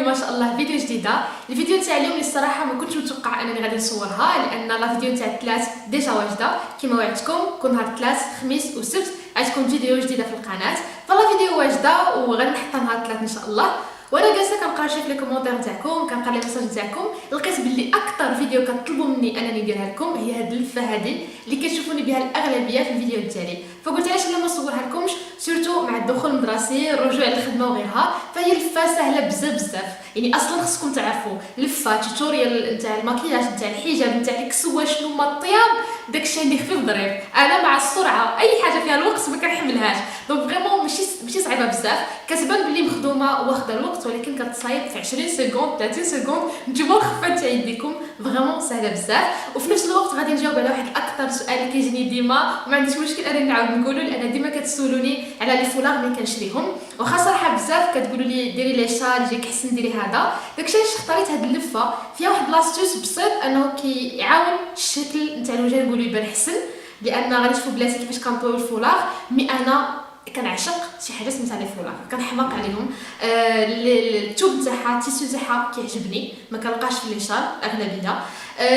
اليوم ما شاء الله فيديو جديده. الفيديو تاع اليوم الصراحه ما كنتش متوقعه انني غادي نصورها، لان لا فيديو تاع الثلاث ديجا واجده كما وعدتكم. كل نهار الثلاث خميس وسبت غتكون فيديو جديده في القناه، فلا فيديو واجده وغادي نحطها نهار الثلاث ان شاء الله. وانا جالسه كنقرا شي في لي كومونتير تاعكم، كنقرا لي ميساج تاعكم، لقيت بلي اكثر فيديو كتطلبوا مني انني نديرها لكم هي هاد اللفه هذه اللي كتشوفوني بها الاغلبيه في الفيديو ديالي. فقلت علاش لا ما نصورها لكمش، سورتو مع الدخول المدرسي الرجوع للخدمه وغيرها. فهي لفه سهله بزاف يعني اصلا خصكم تعرفوا لفه توتوريال نتاع الماكياج نتاع الحجاب نتاع الكسوه شنو ما الطياب، داكشي عندي خفيف ظريف. انا مع السرعه اي حاجه فيها الوقت ما كنحملهاش، دونك فريمون ماشي صعيبه بزاف. كتبان بلي مخدومه واخده الوقت، ولكن كتصايب في 20 سكوند 30 سكوند. نتوما الخفه تاع يديكم فريمون سهله بزاف. وفي نفس الوقت غادي نجاوب على واحد اكثر سؤال اللي كيجيني ديما وما عنديش مشكل انني نعاود نقولو، لان ديما كتسولوني على لي فولار اللي كنشريهم، واخا صراحه بزاف كتقولوا لي ديري لي شال يجيك احسن ديري هذا. داكشي علاش اختاريت هاد اللفه فيها واحد لاستوس بسيط انه كيعاون الشكل نتاع الوجه نقولوا يبان حسن، لان غادي تشوفوا بلاتي كيفاش كنطويو الفولار. مي انا كنعشق شي حاجه سميتها لي فولار، كنحماق عليهم. الثوب تاعها التيسو تاعها كيعجبني، ما كنلقاش في لي شال اغلبيه.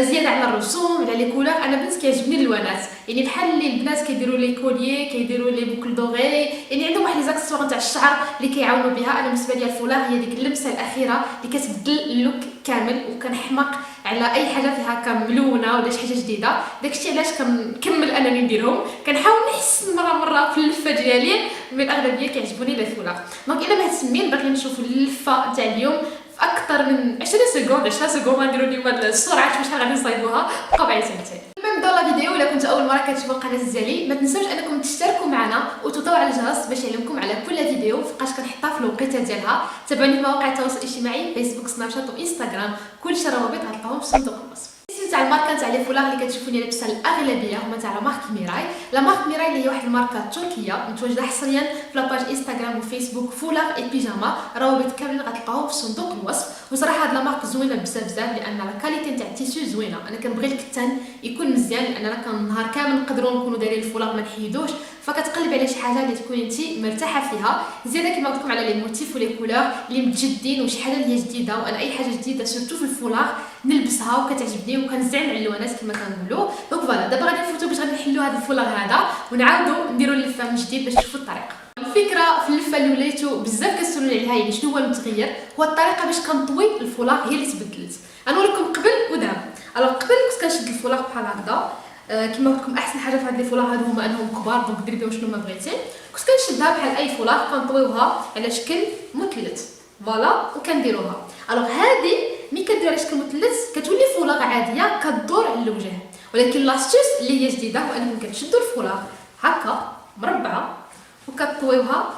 زياده على الرسوم على لي كولور، انا بنت كيعجبني الالوانات، يعني بحال اللي البنات كيديروا لي كوليي كيديروا لي بوكل دوغي، يعني عندهم واحد لي زاكسسوار تاع الشعر اللي كيعاونوا بها. انا بالنسبه لي الفولار هي ديك اللمسه الاخيره اللي كتبدل اللوك كامل، وكنحماق على اي حاجه فيها كملونه ولا شي حاجه جديده. داكشي علاش كنكمل انني نديرهم، كنحاول نحسن مره في اللفه ديالي، من الاغلبيه كيعجبوني لي فولار. دونك الا مهتمين باغيين نشوفوا اللفه تاع اليوم في اكثر من 20 سكوند 10 سكوند غنديروا اليوم السرعه باش غادي نصايبوها، بقاو معايا تمتين. قبل ما نبداو لا فيديو، الا كنتوا اول مره كتشوفوا القناه ديالي ما تنساوش انكم تشتركوا معنا وتضغطوا على الجرس باش يعلمكم على كل فيديو فوقاش كنحطها في الوقيته ديالها. تابعوني في مواقع التواصل الاجتماعي فيسبوك سناب شات وانستغرام، كلشي روابط غتلقاوهم في صندوق الوصف. تاع الماركه تاع لي فولار اللي كتشوفوني لابسه الاغلبيه هما تاع لا مارك ميراي. لا مارك ميراي اللي هي واحد الماركه تركيه متواجده حصريا في لاباج انستغرام وفيسبوك فولار اي بيجاما، روابط كاملين غتلقاوهم في صندوق الوصف. وصراحه هاد لا مارك زوينه بزاف لان لا كاليتي تاع التيسيو زوينه. انا كنبغي الكتان يكون مزيان، لاننا النهار كامل نقدروا نكونوا دايرين الفولار ما نحيدوش، فكتقلب على شي حاجه اللي تكوني انت مرتاحه فيها. زياده كما قلت لكم على لي موتيف ولي كولور اللي متجدين وشي حاجه اللي هي جديده، وانا اي حاجه جديده سورتو في الفولار نلبسها وكتعجبني وكنزعم على الالوانات كما كنقولوا. دونك فوالا دابا غادي نفوتوا باش غادي نحلوا هذا الفولار هذا ونعاودوا نديروا اللفه من جديد باش تشوفوا الطريقه. الفكره في اللفه اللي وليتو بزاف كتسولوني عليها يعني شنو هو المتغير، هو الطريقه باش كنطوي الفولار هي اللي تبدلت. غنوريكم قبل ودابا. قبل كنت كنشد الفولار بحال هكذا، كما قلت لكم احسن حاجه في هاد لي فولار هادو هما انهم كبار، دونك ديري بهم شنو ما بغيتي. كنت كنشدها بحال اي فولار كنطويوها على شكل مثلث فوالا وكنديروها. هذه ملي كدير على شكل مثلث كتولي فولار عاديه كدور على الوجه، ولكن لاستيس اللي هي جديده هو انكم كتشدوا الفولار هكا مربعه وكطويوها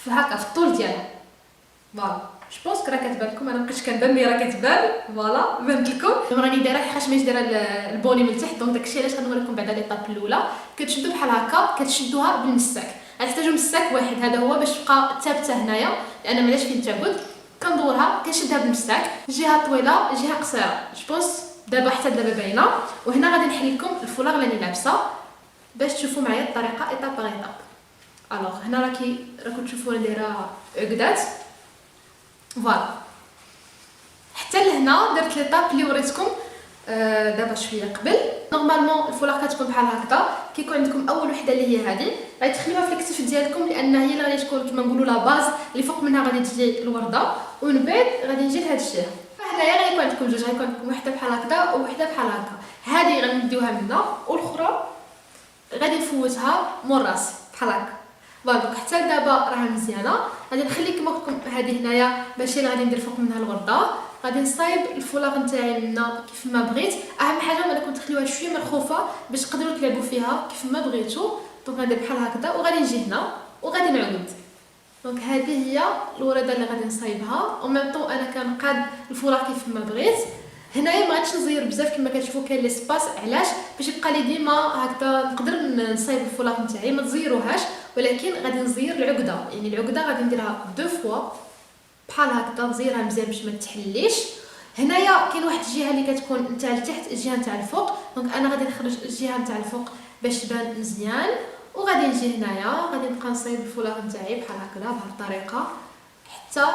في هكا في الطول ديالها فوالا. جو بونس راه كتبان لكم، انا مابقيتش كنبان مي راه كتبان فوالا بانت لكم. راني دايره حيت ماشي دايره البوني من تحت، دونك داكشي علاش غنوريكم بعدا ليطاب الاولى. كتشدوا بحال هكا، كتشدوها بالمساك، غتحتاجوا مساك واحد هذا هو باش تبقى ثابته هنايا، لان مالاش فين تعبد. كندورها كنشدها بالمساك، جهه طويله جهه قصيره. جو بونس دابا حتى دابا باينه. وهنا غادي نحل لكم الفولار اللي لابسه باش تشوفوا معايا الطريقه ايطاب باغ ايطاب. هنا راكم تشوفوا دايره عقدات فوالا حتى لهنا درت ليطاب اللي وريتكم دابا شويه قبل. نورمالمون الفولار كتكون بحال هكذا، كيكون عندكم اول وحده اللي هي هذه غادي تخليوها في الكتف ديالكم، لان هي اللي غادي تكون كما نقولوا لا باز اللي فوق منها غادي تجي الورده، ومن بعد غادي نجي لهاد الجهه. فهنايا غادي يكون عندكم جوج، غيكون عندكم وحده بحال هكذا ووحده بحال هكا. هذه غنديوها منا والاخرى غادي نفوتها مور راسي بحال هكا فوالا. حتى دابا راه مزيانه. غادي نخلي كما قلت لكم هذه هنايا ماشي اللي غادي ندير فوق منها الورده، غادي نصايب الفولار نتاعي منا كيف ما بغيت. اهم حاجه انكم تخليوها شويه مرخوفه باش تقدروا تلعبوا فيها كيف ما بغيتوا. دونك غادي بحال هكذا وغادي نجي هنا وغادي نعود. دونك هذه هي الورده اللي غادي نصايبها، وميم طون انا كنقاد الفولار كيف ما بغيت. هنايا ما غاديش نزير بزاف كما كتشوفوا كاين لي سباس، علاش باش يبقى لي ديما هكذا نقدر نصايب الفولار نتاعي ما تزيروهاش، ولكن غادي نزير العقده. يعني العقده غادي نديرها دو فوا بحال هكذا، نزيرها مزيان باش ما تحليش. هنايا كاين واحد الجهه اللي كتكون نتاع التحت الجهه نتاع الفوق، دونك انا غادي نخرج الجهه نتاع الفوق باش تبان مزيان، وغادي نجي هنايا غادي نبقى نصايب الفولار نتاعي بحال هكذا بهذه الطريقه حتى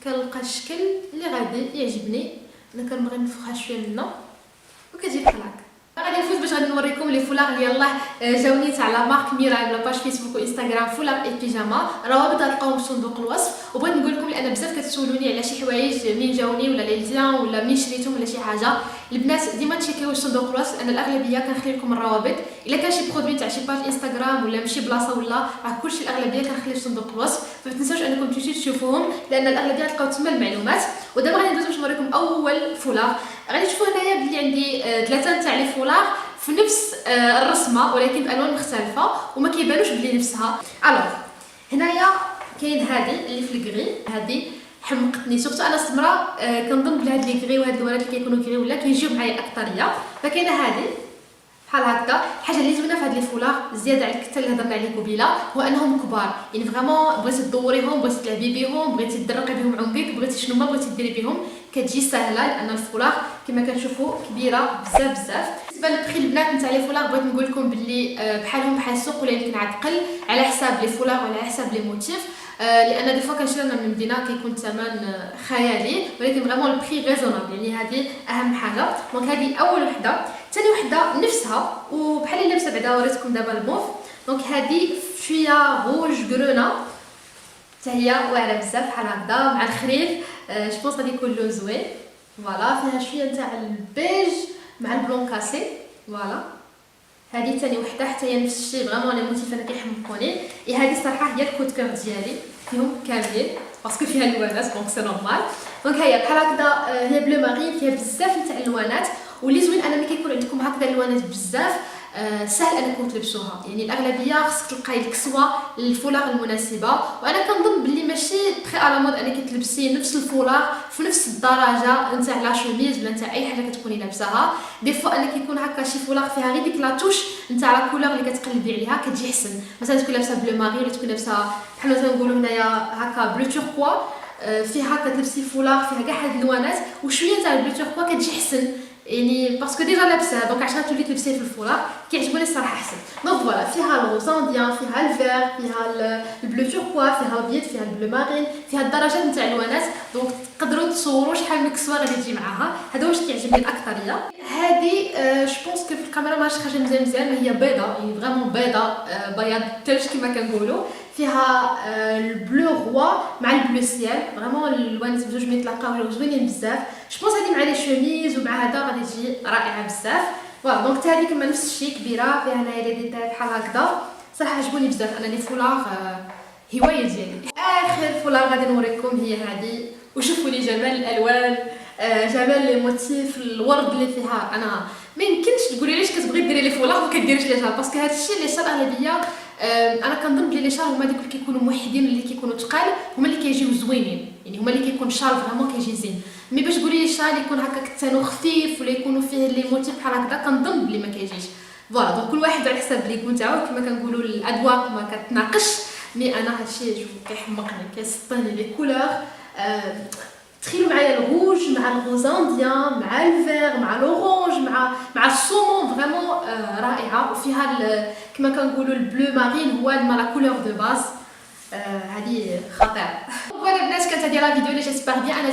كنلقى الشكل اللي غادي يعجبني. انا كنبغي نفخها شويه منه وكتجي بحال هكا. غادي نفوت باش غادي نوريكم لي فولاغ اللي يلاه جاوني تاع لا مارك ميراي بلا باج فيسبوك وانستغرام فولاغ اي بيجاما. الروابط غتلقاوهم في صندوق الوصف. وبغيت نقول لكم لان بزاف كتسولوني على شي حوايج منين جاوني ولا لي ليان ولا منين شريتهم ولا شي حاجه. البنات ديما تشيكيو صندوق الوصف لان الاغلبيه كنخلي لكم الروابط. الا كان شي برودوي تاع شي باج انستغرام ولا مشي بلاصه ولا راه كلشي الاغلبيه كنخلي في صندوق الوصف. فما تنساوش انكم تمشيو تشوفوهم لان الاغلبيه غتلقاو تما المعلومات. ودابا غادي ندوز باش نوريكم اول فولاغ. غادي تشوفوا هنايا بلي عندي ثلاثه تاع لي فولاغ في نفس الرسمه ولكن بالوان مختلفه وما كيبانوش بلي نفسها. الوغ هنايا كاين هذه اللي في الكري، هذه حمقتني سورتو انا السمراء. كنظن بلي هاد لي كري وهاد الوانات اللي كيكونوا كري ولا كيجيو معايا اكثريه. فكاينه هذه بحال هكا. الحاجه اللي زوينه في هاد لي فولاغ زياده على الكته اللي هضرنا عليه قبيله هو انهم كبار، يعني فريمون بغيتي تدوريهم، بغيتي تلعبي بهم، بغيتي تدرقي بهم عنقك، بغيتي شنو ما بغيتي ديري بهم كتجي سهله لان الفولاغ كما كتشوفوا كبيره بزاف بزاف. بالنسبه للبخي البنات نتاع لي فولاغ بغيت نقول لكم باللي بحالهم بحال السوق ولا يمكن عاد قل على حساب لي فولاغ وعلى حساب لي موتيف. لان دي فوا كنشري من المدينه كيكون الثمن خيالي ولكن فريمون البخي ريزونابل، يعني هذه اهم حاجه. دونك هذه اول وحده. ثاني وحده نفسها وبحال اللي لابسه بعدا وريتكم دابا الموف. دونك هذه شويه روج كرونا حتى هي واعره بزاف بحال هكذا مع الخريف. جو بونس غادي يكون لون زوين. فوالا فيها شويه نتاع البيج مع البلون كاسي. فوالا هذه ثاني وحده حتى هي نفس الشيء فريمون لي موتيف انا كيحمقوني. هذه الصراحه هي الكود كور ديالي فيهم كاملين باسكو فيها الوانات دونك سي نورمال. دونك هي بحال هكذا هي بلو مارين فيها بزاف نتاع الوانات. واللي زوين انا ملي كيكون عندكم هكذا الوانات بزاف سهل انكم تلبسوها، يعني الاغلبيه خصك تلقاي الكسوه للفولاغ المناسبه. وانا كنظن باللي ماشي تري على مود انك تلبسي نفس الفولاغ في نفس الدرجه نتاع لا شوميز ولا نتاع اي حاجه كتكوني لابساها. دي فوا انك يكون هكا شي فولاغ فيها غير ديك لا توش نتاع لا كولور اللي كتقلبي عليها كتجي احسن. مثلا تكون لابسه بلو ماري ولا تكون لابسه بحال مثلا نقولوا هنايا هكا بلو توركوا فيها كتلبسي فولاغ فيها كاع هاد الوانات وشويه تاع البلو توركوا كتجي احسن، يعني باسكو ديجا لابسه دونك عشان تولي تلبسيه في الفولاغ كيعجبوني الصراحه احسن. دونك فوالا فيها الروزانديان فيها الفير فيها البلو توركوا فيها الابيض فيها البلو مارين فيها الدرجات نتاع الوانات. دونك تقدروا تصوروا شحال من كسوه غادي تجي معاها. هذا واش كيعجبني الاكثريه. هذه جو بونس كو في الكاميرا ماهاش خارجه مزيان هي بيضه، يعني فريمون بيضه بياض الثلج كما كنقولوا. فيها البلو روا مع البلو سيال فريمون الوانات بجوج ما يتلاقاو زوينين بزاف. جو بونس هذه مع لي شوميز ومع هذا غادي تجي رائعه بزاف. فوالا دونك هذه كما نفس الشيء كبيره فيها هنايا لي ديتاي بحال هكذا. صراحه عجبوني بزاف انا لي فولاغ هوايه ديالي. اخر فولاغ غادي نوريكم هي هذه. وشوفوا لي جمال الالوان جمال لي موتيف الورد اللي فيها. انا ما يمكنش تقولي ليش كتبغي ديري لي فولاغ وما كديريش لي شال باسكو هذا الشيء اللي صار اغلبيه انا كنظن بلي لي شال هما ديك اللي كيكونوا موحدين اللي كيكونوا ثقال هما اللي كيجيو زوينين، يعني هما اللي كيكون شال فريمون كيجي زين. مي باش تقولي لي شال يكون هكا كتانو خفيف ولا يكونوا فيه لي موتيف بحال هكذا كنظن بلي ما كيجيش. فوالا دونك كل واحد على حسب لي كون تاعو كما كنقولوا الاذواق ما كتناقش. مي انا هادشي جو كيحمقني كيسطني لي كولور. تخيلوا معايا الروج مع الغوزانديان مع الفير مع الاورانج مع الصومون فريمون رائعه. وفيها كما كنقولوا البلو مارين هو لا كولور دو باز. هذه خطيره. فوالا البنات كانت هذه لا فيديو اللي جيسبر بيان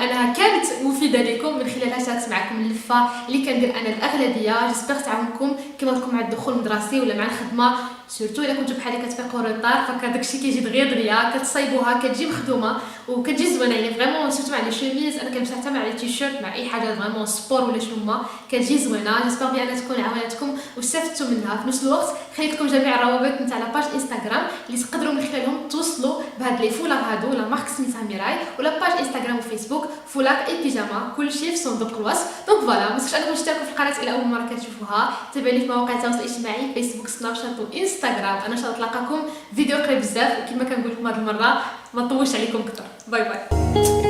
انها كانت مفيده لكم. من خلالها شاركت معكم اللفه اللي كندير انا الاغلبيه. جيسبر تعاونكم كيما لكم مع الدخول المدرسي ولا مع الخدمه سورتو الا كنتو بحالي كتفيقوا روطار فكداك الشيء كيجي دغيا كتصايبوها كتجي مخدومه وكتجي زوينه. يعني فريمون سورتو مع لي شوميز انا كنلبسها حتى مع لي تيشيرت مع اي حاجه فريمون سبور ولا شنو ما كتجي زوينه. جيسبر بيان تكون عاونتكم واستفدتوا منها. في نفس الوقت خليت لكم جميع الروابط نتاع لاباج انستغرام اللي تقدروا من خلالهم توصلوا بهاد لي فولاغ هادو لا مارك سميتها ميراي ولا باج انستغرام وفيسبوك فولاغ اي بيجاما كلشي في صندوق الوصف. دونك فوالا ما تنسوش انكم تشتركوا في القناه الى اول مره كتشوفوها. تابعوني في مواقع التواصل الاجتماعي فيسبوك سناب شات وانستغرام. انا ان شاء الله نتلاقاكم فيديو قريب بزاف وكما كنقول لكم هاد المره ما نطولش عليكم كثر. باي باي.